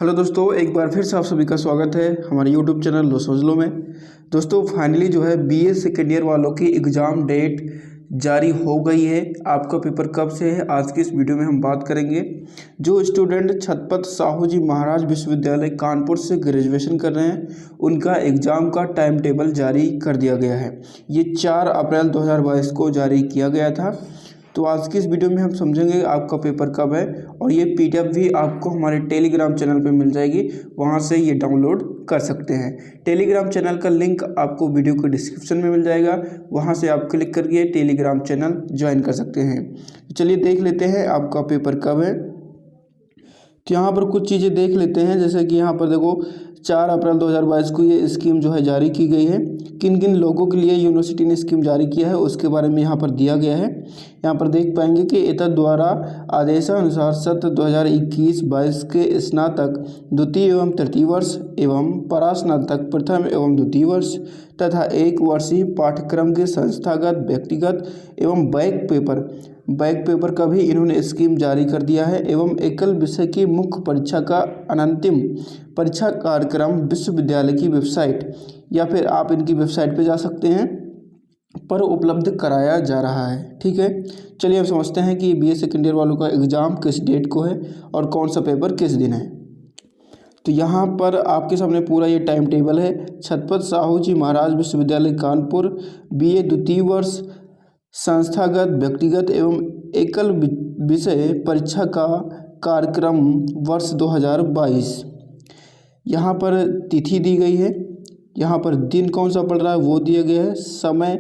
Hello दोस्तों, एक बार फिर से आप सभी का स्वागत है हमारे यूट्यूब चैनल लो समझ लो में। दोस्तों फाइनली जो है बीए सेकेंड ईयर वालों की एग्ज़ाम डेट जारी हो गई है। आपका पेपर कब से है आज की इस वीडियो में हम बात करेंगे। जो स्टूडेंट छत्रपति साहू जी महाराज विश्वविद्यालय कानपुर से ग्रेजुएशन कर रहे हैं उनका एग्ज़ाम का टाइम टेबल जारी कर दिया गया है। ये 4 अप्रैल 2022 को जारी किया गया था। तो आज की इस वीडियो में हम समझेंगे आपका पेपर कब है और ये पीडीएफ भी आपको हमारे टेलीग्राम चैनल पे मिल जाएगी, वहाँ से ये डाउनलोड कर सकते हैं। टेलीग्राम चैनल का लिंक आपको वीडियो के डिस्क्रिप्शन में मिल जाएगा, वहाँ से आप क्लिक करके टेलीग्राम चैनल ज्वाइन कर सकते हैं। तो चलिए देख लेते हैं आपका पेपर कब है। तो यहाँ पर कुछ चीज़ें देख लेते हैं, जैसे कि यहाँ पर देखो 4 अप्रैल 2022 को ये स्कीम जो है जारी की गई है। किन किन लोगों के लिए यूनिवर्सिटी ने स्कीम जारी किया है उसके बारे में यहाँ पर दिया गया है। यहाँ पर देख पाएंगे कि एतद द्वारा आदेशानुसार सत्र 2021-22 के स्नातक द्वितीय एवं तृतीय वर्ष एवं परास्नातक प्रथम एवं द्वितीय वर्ष तथा 1 वर्षीय पाठ्यक्रम के संस्थागत व्यक्तिगत एवं बैक पेपर का भी इन्होंने स्कीम जारी कर दिया है। एवं एकल विषय की मुख्य परीक्षा का अनंतिम परीक्षा कार्यक्रम विश्वविद्यालय की वेबसाइट या फिर आप इनकी वेबसाइट पे जा सकते हैं पर उपलब्ध कराया जा रहा है। ठीक है, चलिए अब समझते हैं कि बीए सेकेंड ईयर वालों का एग्ज़ाम किस डेट को है और कौन सा पेपर किस दिन है। तो यहाँ पर आपके सामने पूरा ये टाइम टेबल है। छत्रपति साहू जी महाराज विश्वविद्यालय कानपुर बीए द्वितीय वर्ष संस्थागत व्यक्तिगत एवं एकल विषय परीक्षा का कार्यक्रम वर्ष 2022। यहाँ पर तिथि दी गई है, यहाँ पर दिन कौन सा पड़ रहा है वो दिया गया है, समय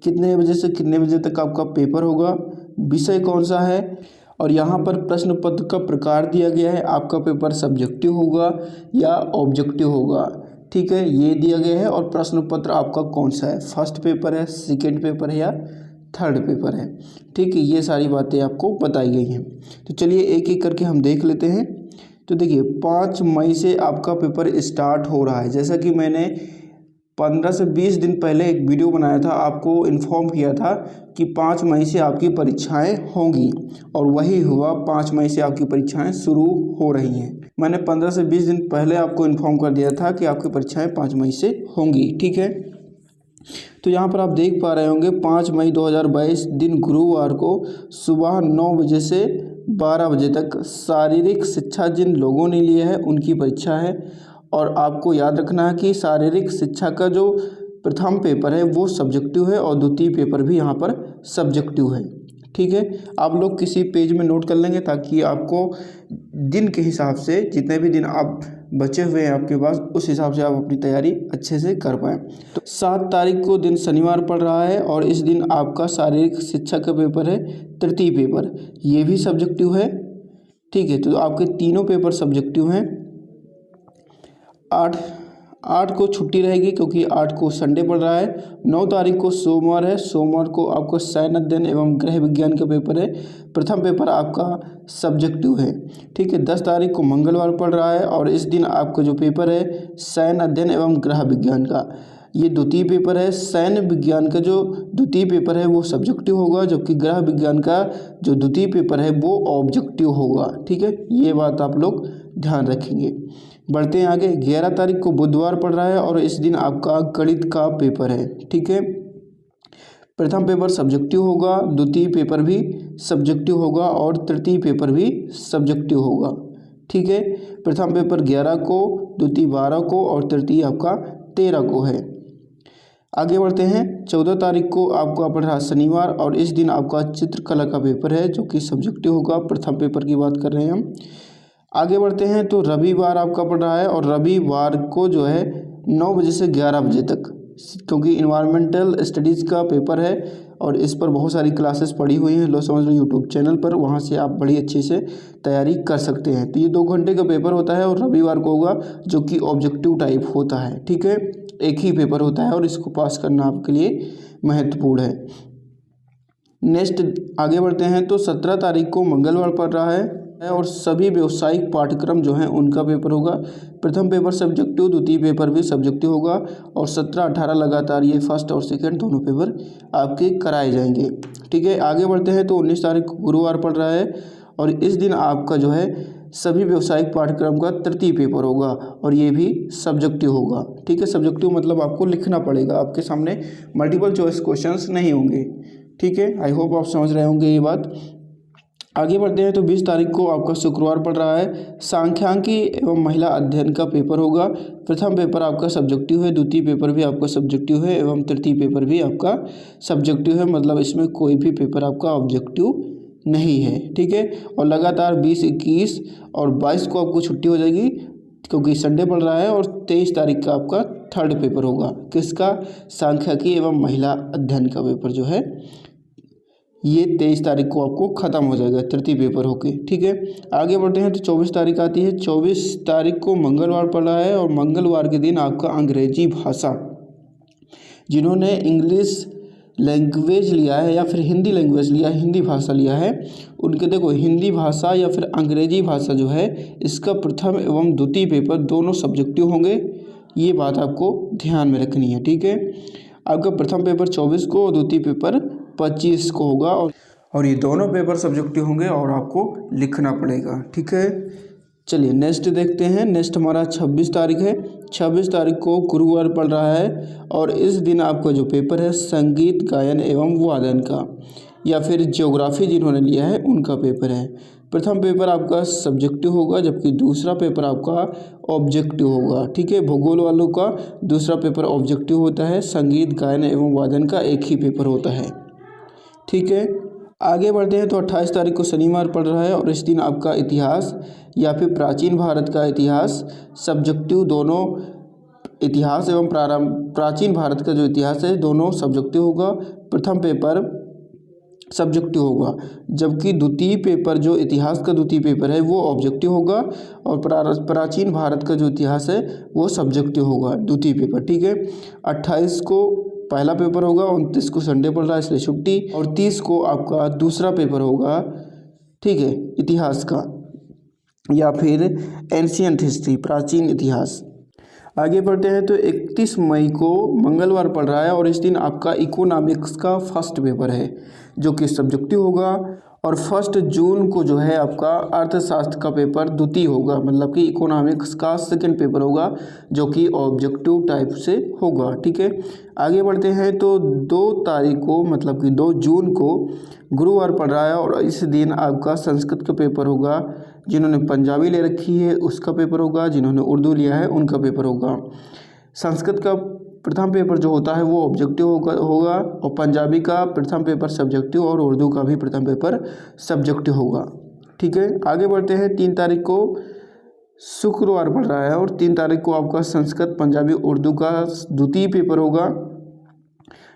कितने बजे से कितने बजे तक आपका पेपर होगा, विषय कौन सा है और यहाँ पर प्रश्न पत्र का प्रकार दिया गया है। आपका पेपर सब्जेक्टिव होगा या ऑब्जेक्टिव होगा, ठीक है, ये दिया गया है। और प्रश्न पत्र आपका कौन सा है, फर्स्ट पेपर है, सेकेंड पेपर है या थर्ड पेपर है। ठीक है, ये सारी बातें आपको बताई गई हैं। तो चलिए एक एक करके हम देख लेते हैं। तो देखिए 5 मई से आपका पेपर स्टार्ट हो रहा है। जैसा कि मैंने 15 से 20 दिन पहले एक वीडियो बनाया था, आपको इन्फॉर्म किया था कि 5 मई से आपकी परीक्षाएं होंगी और वही हुआ। 5 मई से आपकी परीक्षाएं शुरू हो रही हैं। मैंने 15 से 20 दिन पहले आपको इन्फॉर्म कर दिया था कि आपकी परीक्षाएं 5 मई से होंगी। ठीक है, तो यहाँ पर आप देख पा रहे होंगे 5 मई 2022 दिन गुरुवार को सुबह 9 बजे से 12 बजे तक शारीरिक शिक्षा जिन लोगों ने लिए है उनकी परीक्षा है। और आपको याद रखना है कि शारीरिक शिक्षा का जो प्रथम पेपर है वो सब्जेक्टिव है और द्वितीय पेपर भी यहाँ पर सब्जेक्टिव है। ठीक है, आप लोग किसी पेज में नोट कर लेंगे ताकि आपको दिन के हिसाब से जितने भी दिन आप बचे हुए हैं आपके पास उस हिसाब से आप अपनी तैयारी अच्छे से कर पाएँ। तो 7 तारीख को दिन शनिवार पड़ रहा है और इस दिन आपका शारीरिक शिक्षा का पेपर है, तृतीय पेपर, ये भी सब्जेक्टिव है। ठीक है, तो आपके तीनों पेपर सब्जेक्टिव हैं। 8 को छुट्टी रहेगी क्योंकि 8 को संडे पड़ रहा है। 9 तारीख को सोमवार है, सोमवार को आपको सैन्य अध्ययन एवं गृह विज्ञान का पेपर है, प्रथम पेपर आपका सब्जेक्टिव है। ठीक है, 10 तारीख को मंगलवार पड़ रहा है और इस दिन आपका जो पेपर है सैन्य अध्ययन एवं गृह विज्ञान का, ये द्वितीय पेपर है। सैन्य विज्ञान का जो द्वितीय पेपर है वो सब्जेक्टिव होगा, जबकि गृह विज्ञान का जो द्वितीय पेपर है वो ऑब्जेक्टिव होगा। ठीक है, ये बात आप लोग ध्यान रखेंगे। बढ़ते हैं आगे। 11 तारीख को बुधवार पड़ रहा है और इस दिन आपका गणित का पेपर है। ठीक है, प्रथम पेपर सब्जेक्टिव होगा, द्वितीय पेपर भी सब्जेक्टिव होगा और तृतीय पेपर भी सब्जेक्टिव होगा। ठीक है, प्रथम पेपर 11 को, द्वितीय 12 को और तृतीय आपका 13 को है। आगे बढ़ते हैं। 14 तारीख को आपका पड़ रहा है शनिवार और इस दिन आपका चित्रकला का पेपर है जो कि सब्जेक्टिव होगा, प्रथम पेपर की बात कर रहे हैं हम। आगे बढ़ते हैं तो रविवार आपका पड़ रहा है और रविवार को जो है 9 बजे से 11 बजे तक, क्योंकि इन्वायरमेंटल स्टडीज़ का पेपर है और इस पर बहुत सारी क्लासेस पड़ी हुई हैं लो समझ लो यूट्यूब चैनल पर, वहां से आप बड़ी अच्छे से तैयारी कर सकते हैं। तो ये 2 घंटे का पेपर होता है और रविवार को होगा जो कि ऑब्जेक्टिव टाइप होता है। ठीक है, एक ही पेपर होता है और इसको पास करना आपके लिए महत्वपूर्ण है। नेक्स्ट आगे बढ़ते हैं तो 17 तारीख को मंगलवार पड़ रहा है और सभी व्यावसायिक पाठ्यक्रम जो हैं उनका पेपर होगा। प्रथम पेपर सब्जेक्टिव, द्वितीय पेपर भी सब्जेक्टिव होगा और 17-18 लगातार ये फर्स्ट और सेकंड दोनों पेपर आपके कराए जाएंगे। ठीक है, आगे बढ़ते हैं तो 19 तारीख को गुरुवार पड़ रहा है और इस दिन आपका जो है सभी व्यावसायिक पाठ्यक्रम का तृतीय पेपर होगा और ये भी सब्जेक्टिव होगा। ठीक है, सब्जेक्टिव मतलब आपको लिखना पड़ेगा, आपके सामने मल्टीपल चॉइस क्वेश्चंस नहीं होंगे। ठीक है, आई होप आप समझ रहे होंगे ये बात। आगे बढ़ते हैं तो 20 तारीख को आपका शुक्रवार पड़ रहा है, सांख्यिकी एवं महिला अध्ययन का पेपर होगा। प्रथम पेपर आपका सब्जेक्टिव है, द्वितीय पेपर भी आपका सब्जेक्टिव है एवं तृतीय पेपर भी आपका सब्जेक्टिव है, मतलब इसमें कोई भी पेपर आपका ऑब्जेक्टिव नहीं है। ठीक है, और लगातार 20, 21 और 22 को आपको छुट्टी हो जाएगी क्योंकि संडे पड़ रहा है, और 23 तारीख का आपका थर्ड पेपर होगा। किसका? सांख्यिकी एवं महिला अध्ययन का पेपर जो है ये 23 तारीख को आपको ख़त्म हो जाएगा, तृतीय पेपर होके। ठीक है, आगे बढ़ते हैं तो 24 तारीख आती है। 24 तारीख को मंगलवार पड़ रहा है और मंगलवार के दिन आपका अंग्रेजी भाषा, जिन्होंने इंग्लिश लैंग्वेज लिया है या फिर हिंदी लैंग्वेज लिया है, हिंदी भाषा लिया है, उनके देखो हिंदी भाषा या फिर अंग्रेजी भाषा जो है इसका प्रथम एवं द्वितीय पेपर दोनों सब्जेक्टिव होंगे। ये बात आपको ध्यान में रखनी है। ठीक है, आपका प्रथम पेपर 24 को और द्वितीय पेपर 25 को होगा और ये दोनों पेपर सब्जेक्टिव होंगे और आपको लिखना पड़ेगा। ठीक है, चलिए नेक्स्ट देखते हैं। नेक्स्ट हमारा 26 तारीख है। 26 तारीख को गुरुवार पड़ रहा है और इस दिन आपका जो पेपर है संगीत गायन एवं वादन का या फिर ज्योग्राफी जिन्होंने लिया है उनका पेपर है। प्रथम पेपर आपका सब्जेक्टिव होगा जबकि दूसरा पेपर आपका ऑब्जेक्टिव होगा। ठीक है, भूगोल वालों का दूसरा पेपर ऑब्जेक्टिव होता है, संगीत गायन एवं वादन का एक ही पेपर होता है। ठीक है, आगे बढ़ते हैं तो 28 तारीख को शनिवार पड़ रहा है और इस दिन आपका इतिहास या फिर प्राचीन भारत का इतिहास सब्जेक्टिव, दोनों इतिहास एवं प्राचीन भारत का जो इतिहास है दोनों सब्जेक्टिव होगा। प्रथम पेपर सब्जेक्टिव होगा जबकि द्वितीय पेपर जो इतिहास का द्वितीय पेपर है वो ऑब्जेक्टिव होगा और प्राचीन भारत का जो इतिहास है वो सब्जेक्टिव होगा द्वितीय पेपर। ठीक है, 28 को पहला पेपर होगा, 29 को संडे पड़ रहा है इसलिए छुट्टी, और 30 को आपका दूसरा पेपर होगा। ठीक है, इतिहास का या फिर एंशियंट हिस्ट्री, प्राचीन इतिहास। आगे बढ़ते हैं तो 31 मई को मंगलवार पड़ रहा है और इस दिन आपका इकोनॉमिक्स का फर्स्ट पेपर है जो कि सब्जेक्टिव होगा, और 1 जून को जो है आपका अर्थशास्त्र का पेपर द्वितीय होगा, मतलब कि इकोनॉमिक्स का सेकंड पेपर होगा जो कि ऑब्जेक्टिव टाइप से होगा। ठीक है, आगे बढ़ते हैं तो 2 तारीख को मतलब कि 2 जून को गुरुवार पड़ रहा है और इस दिन आपका संस्कृत का पेपर होगा। जिन्होंने पंजाबी ले रखी है उसका पेपर होगा, जिन्होंने उर्दू लिया है उनका पेपर होगा। संस्कृत का प्रथम पेपर जो होता है वो ऑब्जेक्टिव होगा और पंजाबी का प्रथम पेपर सब्जेक्टिव और उर्दू का भी प्रथम पेपर सब्जेक्टिव होगा। ठीक है, आगे बढ़ते हैं 3 तारीख को शुक्रवार पड़ रहा है और 3 तारीख को आपका संस्कृत पंजाबी उर्दू का द्वितीय पेपर होगा।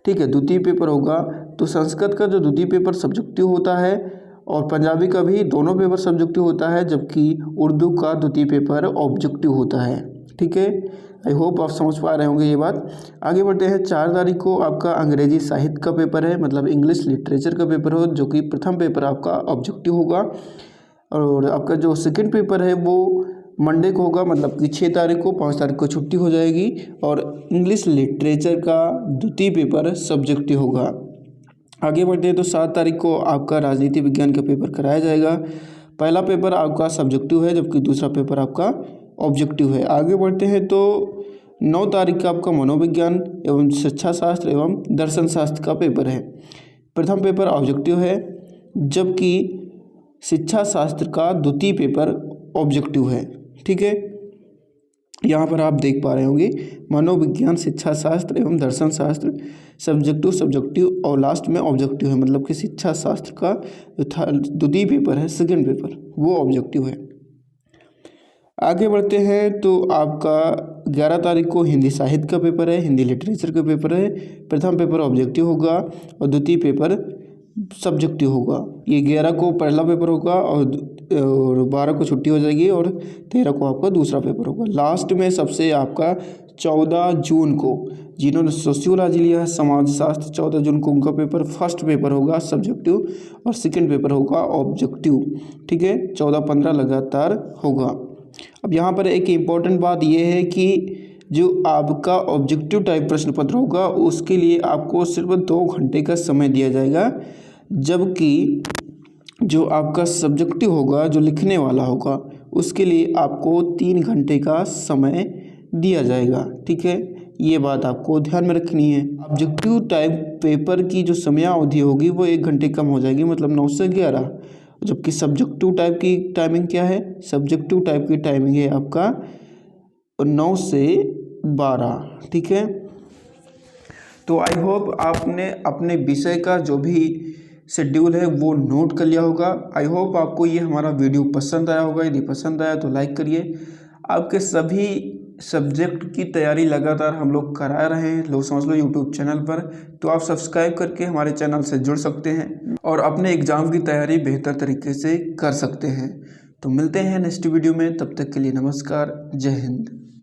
ठीक है, द्वितीय पेपर होगा तो संस्कृत का जो द्वितीय पेपर सब्जेक्टिव होता है और पंजाबी का भी दोनों पेपर सब्जेक्टिव होता है जबकि उर्दू का द्वितीय पेपर ऑब्जेक्टिव होता है। ठीक है, आई होप आप समझ पा रहे होंगे ये बात। आगे बढ़ते हैं 4 तारीख को आपका अंग्रेजी साहित्य का पेपर है, मतलब इंग्लिश लिटरेचर का पेपर हो जो कि प्रथम पेपर आपका ऑब्जेक्टिव होगा, और आपका जो सेकंड पेपर है वो मंडे को होगा, मतलब कि 6 तारीख को। 5 तारीख को छुट्टी हो जाएगी और इंग्लिश लिटरेचर का द्वितीय पेपर सब्जेक्टिव होगा। आगे बढ़ते हैं तो 7 तारीख को आपका राजनीति विज्ञान का पेपर कराया जाएगा। पहला पेपर आपका सब्जेक्टिव है जबकि दूसरा पेपर आपका ऑब्जेक्टिव है। आगे बढ़ते हैं तो 9 तारीख का आपका मनोविज्ञान एवं शिक्षा शास्त्र एवं दर्शन शास्त्र का पेपर है। प्रथम पेपर ऑब्जेक्टिव है जबकि शिक्षा शास्त्र का द्वितीय पेपर ऑब्जेक्टिव है। ठीक है, यहाँ पर आप देख पा रहे होंगे मनोविज्ञान, शिक्षा शास्त्र एवं दर्शन शास्त्र सब्जेक्टिव और लास्ट में ऑब्जेक्टिव है, मतलब कि शिक्षा शास्त्र का द्वितीय पेपर है सेकंड पेपर वो ऑब्जेक्टिव है। आगे बढ़ते हैं तो आपका 11 तारीख को हिंदी साहित्य का पेपर है, हिंदी लिटरेचर का पेपर है। प्रथम पेपर ऑब्जेक्टिव होगा और द्वितीय पेपर सब्जेक्टिव होगा। ये 11 को पहला पेपर होगा और 12 को छुट्टी हो जाएगी और 13 को आपका दूसरा पेपर होगा। लास्ट में सबसे आपका 14 जून को जिन्होंने सोशियोलॉजी लिया है, समाजशास्त्र, 14 जून को उनका पेपर फर्स्ट पेपर होगा सब्जेक्टिव और सेकंड पेपर होगा ऑब्जेक्टिव। ठीक है, 14-15 लगातार होगा। अब यहाँ पर एक इम्पॉर्टेंट बात यह है कि जो आपका ऑब्जेक्टिव टाइप प्रश्न पत्र होगा उसके लिए आपको सिर्फ 2 घंटे का समय दिया जाएगा, जबकि जो आपका सब्जेक्टिव होगा जो लिखने वाला होगा उसके लिए आपको 3 घंटे का समय दिया जाएगा। ठीक है, ये बात आपको ध्यान में रखनी है। ऑब्जेक्टिव टाइम पेपर की जो समयावधि होगी वो 1 घंटे कम हो जाएगी, मतलब 9 से 11। जबकि सब्जेक्टिव टाइप की टाइमिंग क्या है? सब्जेक्टिव टाइप की टाइमिंग है आपका 9 से 12। ठीक है, तो आई होप आपने अपने विषय का जो भी शेड्यूल है वो नोट कर लिया होगा। आई होप आपको ये हमारा वीडियो पसंद आया होगा। यदि पसंद आया तो लाइक करिए। आपके सभी सब्जेक्ट की तैयारी लगातार हम लोग करा रहे हैं लो समझ लो यूट्यूब चैनल पर, तो आप सब्सक्राइब करके हमारे चैनल से जुड़ सकते हैं और अपने एग्ज़ाम की तैयारी बेहतर तरीके से कर सकते हैं। तो मिलते हैं नेक्स्ट वीडियो में, तब तक के लिए नमस्कार, जय हिंद।